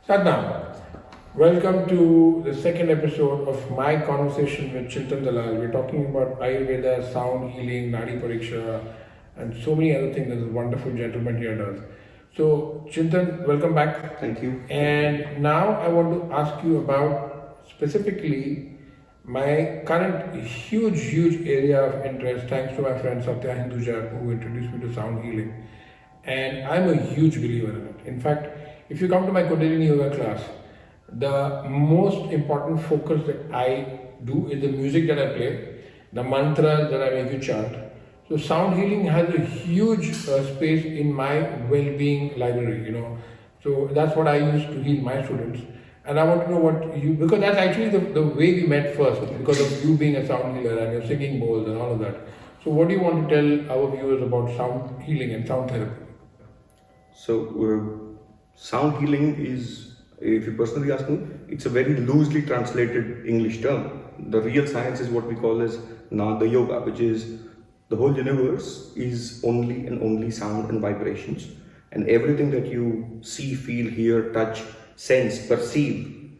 Sadnam, welcome to the second episode of my conversation with Chintan Dalal. We're talking about Ayurveda, sound healing, Nadi Pariksha, and so many other things that this wonderful gentleman here does. So, Chintan, welcome back. Thank you. And now I want to ask you about specifically my current huge area of interest, thanks to my friend Satya Hinduja, who introduced me to sound healing. And I'm a huge believer in it. In fact, if you come to my Kundalini Yoga class, the most important focus that I do is the music that I play, the mantras that I make you chant. So sound healing has a huge space in my well-being library. So that's what I use to heal my students. And I want to know what you, because that's actually the way we met first, because of you being a sound healer and your singing bowls and all of that. So what do you want to tell our viewers about sound healing and sound therapy? So, sound healing is, if you personally ask me, it's a very loosely translated English term. The real science is what we call as Naad Yoga, which is the whole universe is only and only sound and vibrations. And everything that you see, feel, hear, touch, sense, perceive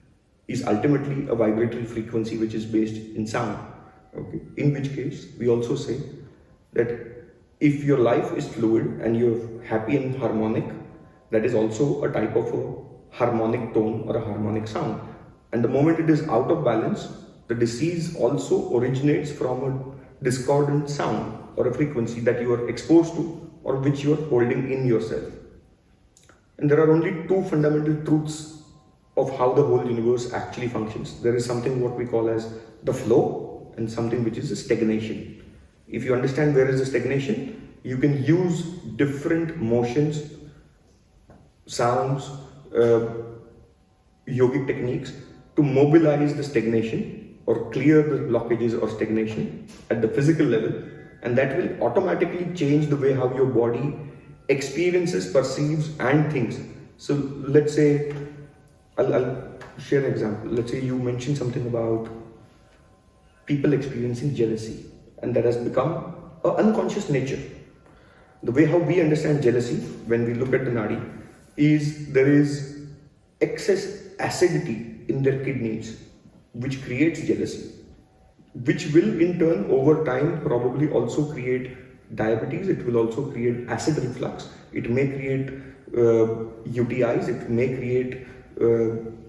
is ultimately a vibratory frequency which is based in sound. Okay. In which case, we also say that if your life is fluid and you're happy and harmonic, that is also a type of a harmonic tone or a harmonic sound. And the moment it is out of balance, the disease also originates from a discordant sound or a frequency that you are exposed to or which you are holding in yourself. And there are only two fundamental truths of how the whole universe actually functions. There is something what we call as the flow and something which is a stagnation. If you understand where is the stagnation, you can use different motions, sounds, yogic techniques to mobilize the stagnation or clear the blockages or stagnation at the physical level, and that will automatically change the way how your body experiences, perceives and thinks. So let's say, I'll share an example. Let's say you mentioned something about people experiencing jealousy, and that has become an unconscious nature. The way how we understand jealousy when we look at the nadi is there is excess acidity in their kidneys which creates jealousy, which will in turn over time probably also create diabetes. It will also create acid reflux. It may create UTIs. It may create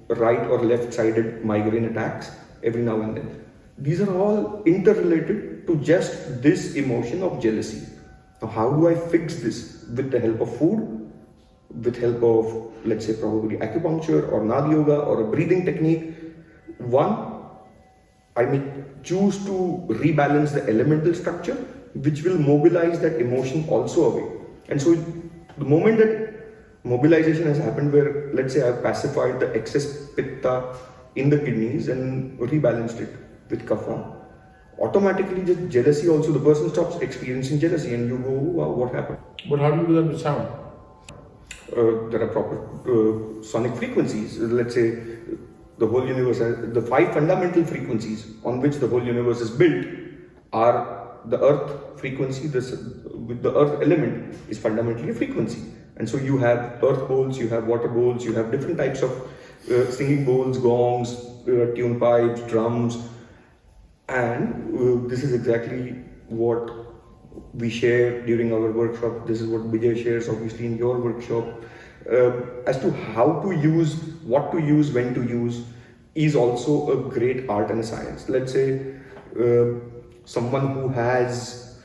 right or left sided migraine attacks every now and then. These are all interrelated to just this emotion of jealousy. Now, how do I fix this? With the help of food, with help of, let's say, probably acupuncture or Naad yoga or a breathing technique. One, I may choose to rebalance the elemental structure, which will mobilize that emotion also away. And so the moment that mobilization has happened, where let's say I've pacified the excess pitta in the kidneys and rebalanced it with kapha, automatically the jealousy also, the person stops experiencing jealousy and you go, wow, what happened? But how do you do that with sound? There are proper sonic frequencies. Let's say the whole universe has the 5 fundamental frequencies on which the whole universe is built are the earth frequency. With the earth element is fundamentally a frequency. And so you have earth bowls, you have water bowls, you have different types of singing bowls, gongs, tune pipes, drums. And this is exactly what we share during our workshop. This is what Bijay shares obviously in your workshop. As to how to use, what to use, when to use is also a great art and science. Let's say someone who has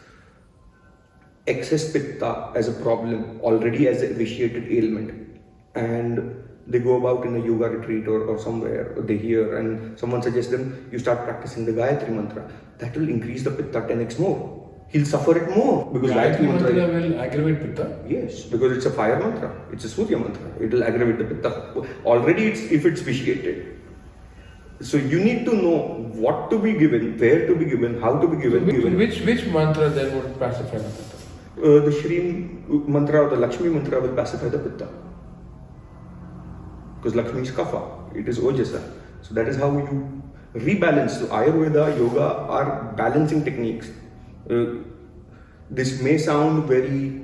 excess pitta as a problem already as a vitiated ailment, and they go about in a yoga retreat or somewhere, or they hear and someone suggests them, you start practicing the Gayatri mantra. That will increase the pitta 10x more. He'll suffer it more because Gayatri mantra will aggravate pitta? Yes, because it's a fire mantra. It's a Surya mantra. It will aggravate the pitta. Already if it's vitiated. So you need to know what to be given, where to be given, how to be given. So which mantra then would pacify the pitta? The Shri mantra or the Lakshmi mantra will pacify the pitta. Because Lakshmi is kapha, it is ojasa. So that is how you rebalance. So Ayurveda, yoga are balancing techniques. This may sound very,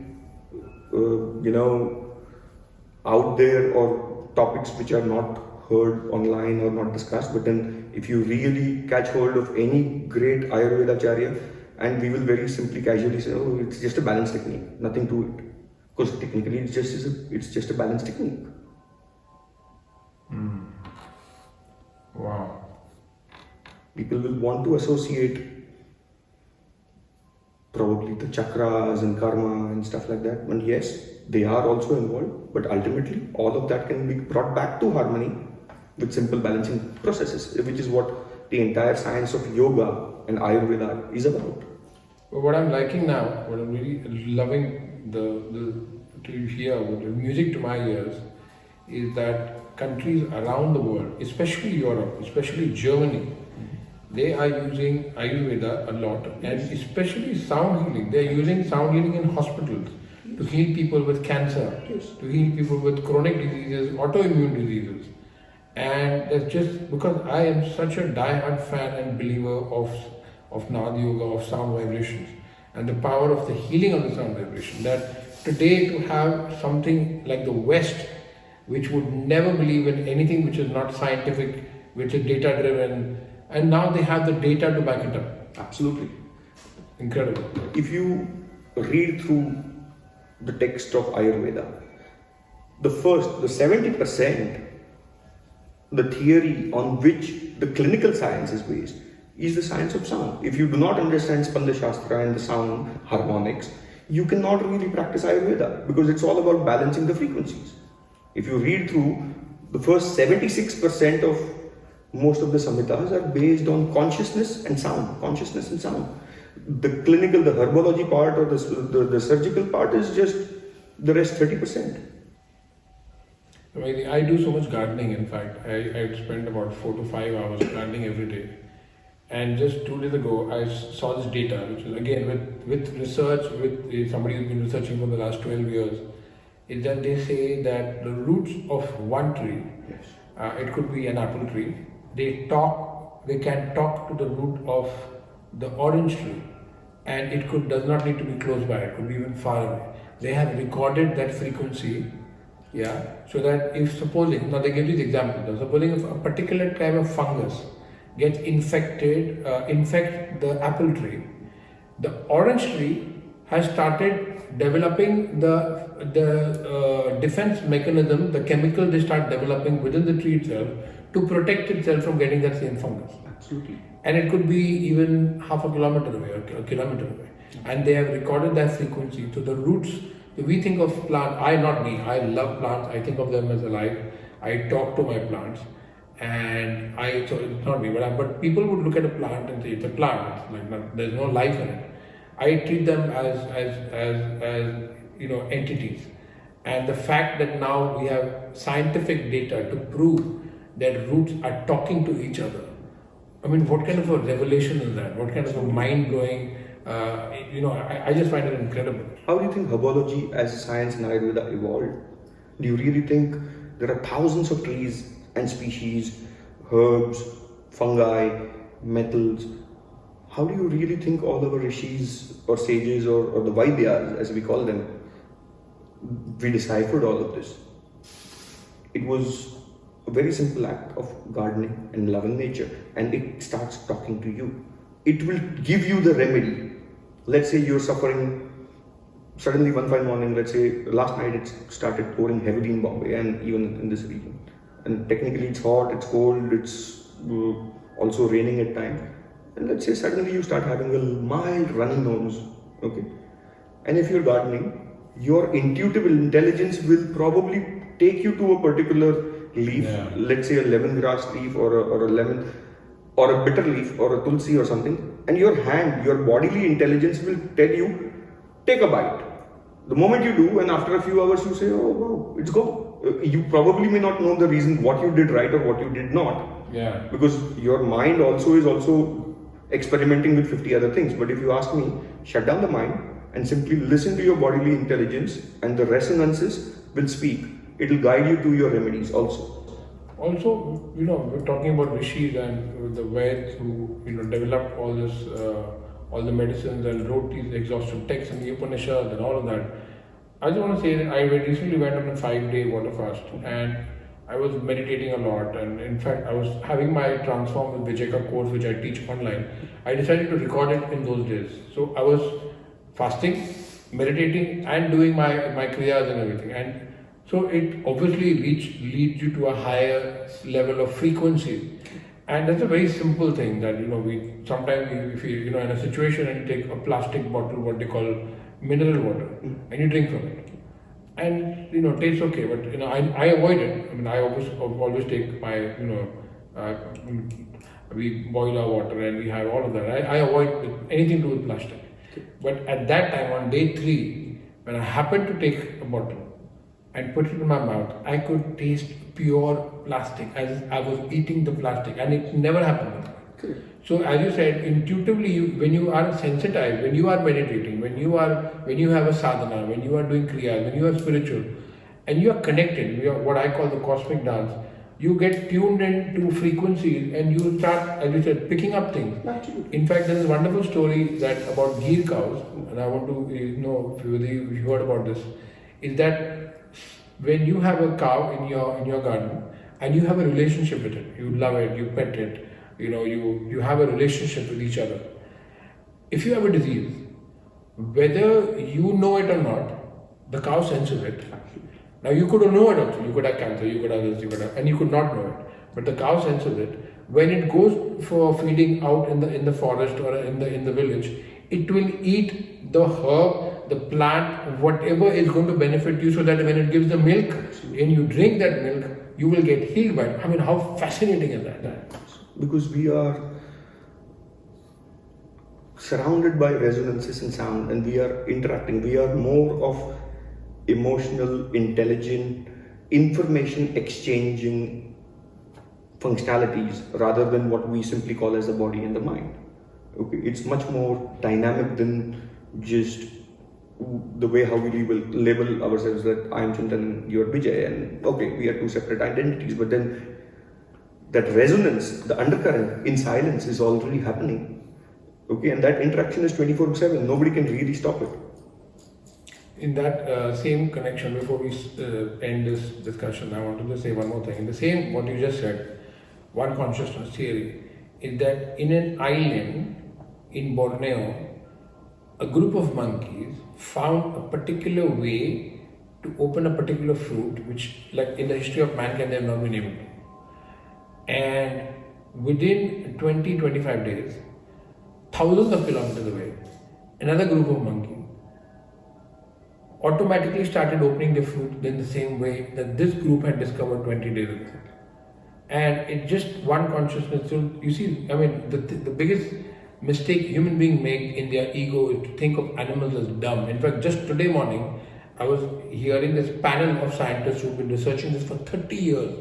out there or topics which are not heard online or not discussed, but then if you really catch hold of any great Ayurveda Acharya, and we will very simply casually say, oh, it's just a balance technique, nothing to it. Because technically it's just a balance technique. Wow. People will want to associate probably the chakras and karma and stuff like that. And yes, they are also involved, but ultimately all of that can be brought back to harmony with simple balancing processes, which is what the entire science of yoga and Ayurveda is about. But what I'm liking now, what I'm really loving to hear with the music to my ears, is that countries around the world, especially Europe, especially Germany, they are using Ayurveda a lot, and especially sound healing. They are using sound healing in hospitals to heal people with cancer, to heal people with chronic diseases, autoimmune diseases. And that's just because I am such a die-hard fan and believer of Naad yoga, of sound vibrations, and the power of the healing of the sound vibration. That today to have something like the West, which would never believe in anything which is not scientific, which is data-driven, and now they have the data to back it up. Absolutely. Incredible. If you read through the text of Ayurveda, the 70%, the theory on which the clinical science is based, is the science of sound. If you do not understand Spanda Shastra and the sound harmonics, you cannot really practice Ayurveda, because it's all about balancing the frequencies. If you read through, the first 76% of most of the samhitas are based on consciousness and sound. The clinical, the herbology part or the surgical part is just the rest 30%. I do so much gardening. In fact, I spend about 4 to 5 hours gardening every day. And just 2 days ago, I saw this data, which is again with research, with somebody who's been researching for the last 12 years, is that they say that the roots of one tree, it could be an apple tree, they can talk to the root of the orange tree, and it does not need to be close by, it could be even far away. They have recorded that frequency, so that if supposing, now they give you the example, supposing if a particular type of fungus gets infect the apple tree, the orange tree has started developing the defense mechanism, the chemical they start developing within the tree itself to protect itself from getting that same fungus. Absolutely. And it could be even half a kilometer away or a kilometer away. And they have recorded that frequency. So the roots, we think of plants, I love plants, I think of them as alive. I talk to my plants. And so it's not me, but people would look at a plant and say it's a plant, it's like there's no life in it. I treat them as entities. And the fact that now we have scientific data to prove that roots are talking to each other. I mean, what kind of a revelation is that? What kind of a mind-blowing, I just find it incredible. How do you think herbology as a science in Ayurveda evolved? Do you really think there are thousands of trees and species, herbs, fungi, metals? How do you really think all our rishis or sages or the Vaidyas, as we call them, we deciphered all of this? It was a very simple act of gardening and loving nature, and it starts talking to you. It will give you the remedy. Let's say you're suffering, suddenly one fine morning, let's say last night it started pouring heavily in Bombay and even in this region. And technically it's hot, it's cold, it's also raining at times. And let's say suddenly you start having a mild runny nose, okay? And if you're gardening, your intuitive intelligence will probably take you to a particular leaf, let's say a lemongrass leaf or a lemon, or a bitter leaf or a tulsi or something, and your bodily intelligence will tell you, take a bite. The moment you do, and after a few hours you say, oh wow, it's gone. You probably may not know the reason what you did right or what you did not. Because your mind is also experimenting with 50 other things. But if you ask me, shut down the mind and simply listen to your bodily intelligence, and the resonances will speak. It will guide you to your remedies also. Also, we're talking about rishis and the Veds who, developed all this, all the medicines and wrote these exhaustive texts in the Upanishads and all of that. I just want to say that I recently went on a 5-day water fast, and I was meditating a lot, and in fact, I was having my Transform with Bijay course, which I teach online. I decided to record it in those days. So I was fasting, meditating, and doing my kriyas and everything. And so it obviously leads you to a higher level of frequency. And that's a very simple thing that we sometimes if you in a situation and you take a plastic bottle, what they call mineral water, and you drink from it, and tastes okay, but I avoid it. I mean, I always take my uh, we boil our water and we have all of that. I avoid anything to do with plastic. But at that time, on day 3, when I happened to take a bottle and put it in my mouth, I could taste pure plastic as I was eating the plastic, and it never happened with me. Okay. So as you said, intuitively, when you are sensitized, when you are meditating, when you have a sadhana, when you are doing kriya, when you are spiritual, and you are connected, you are what I call the cosmic dance. You get tuned into frequencies, and you start, as you said, picking up things. Absolutely. In fact, there is a wonderful story that about Gir cows, and I want to know whether you heard about this. Is that when you have a cow in your garden and you have a relationship with it, you love it, you pet it, you have a relationship with each other. If you have a disease, whether you know it or not, the cow senses it. Now you could know it also. You could have cancer, you could have this, and you could not know it. But the cow senses it. When it goes for feeding out in the forest or in the village, it will eat the herb, the plant, whatever is going to benefit you, so that when it gives the milk and you drink that milk, you will get healed by it. I mean, how fascinating is that? Because we are surrounded by resonances and sound, and we are interacting. We are more of emotional, intelligent, information exchanging functionalities rather than what we simply call as the body and the mind. Okay, it's much more dynamic than just the way how we will label ourselves that I am Chintan, you are Bijay, and okay, we are two separate identities. But then that resonance, the undercurrent in silence is already happening. Okay, and that interaction is 24/7. Nobody can really stop it. In that same connection, before we end this discussion, I want to just say one more thing. In the same, what you just said, one consciousness theory, is that in an island in Borneo, a group of monkeys found a particular way to open a particular fruit, which, like in the history of mankind, they have not been able to. And within 20-25 days, thousands of kilometers away, another group of monkeys automatically started opening the fruit in the same way that this group had discovered 20 days ago. And it just one consciousness. So you see, I mean, the biggest mistake human beings make in their ego is to think of animals as dumb. In fact, just today morning, I was hearing this panel of scientists who've been researching this for 30 years,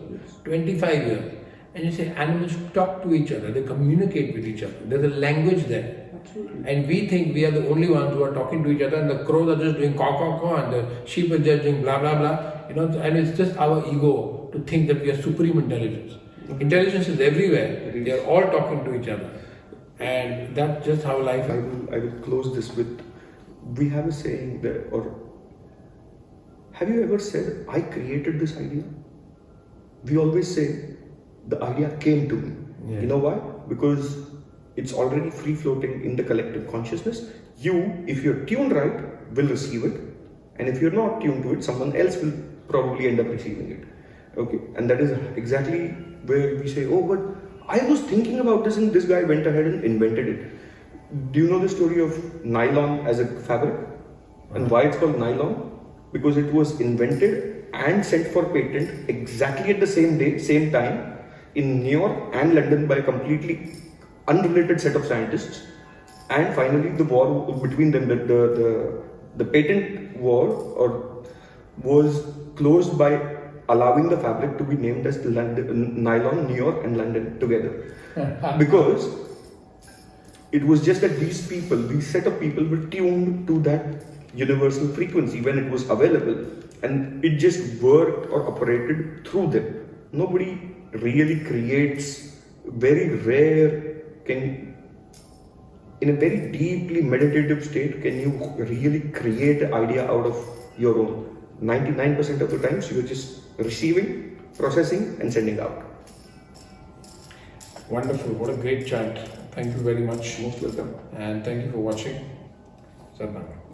25 years. And you say animals talk to each other, they communicate with each other. There's a language there. Absolutely. And we think we are the only ones who are talking to each other, and the crows are just doing caw caw caw, and the sheep are just doing blah blah blah. And it's just our ego to think that we are supreme intelligence. Mm-hmm. Intelligence is everywhere. They are all talking to each other. And that's just how life is. I will close this with, we have a saying that, or have you ever said, I created this idea? We always say, the idea came to me. Yeah. You know why? Because it's already free floating in the collective consciousness. You, if you're tuned right, will receive it. And if you're not tuned to it, someone else will probably end up receiving it. Okay. And that is exactly where we say, oh, but I was thinking about this and this guy went ahead and invented it. Do you know the story of nylon as a fabric? And why it's called nylon? Because it was invented and sent for patent exactly at the same day, same time, in New York and London by a completely unrelated set of scientists. And finally the war between them, the patent war was closed by allowing the fabric to be named as nylon, New York and London together. Because it was just that these people, these set of people were tuned to that universal frequency when it was available, and it just worked or operated through them. Nobody really creates, very rare in a very deeply meditative state can you really create an idea out of your own. 99% of the times you are just receiving processing and sending out. Wonderful. What a great chat. Thank you very much. Most welcome. And thank you for watching. Sadnam.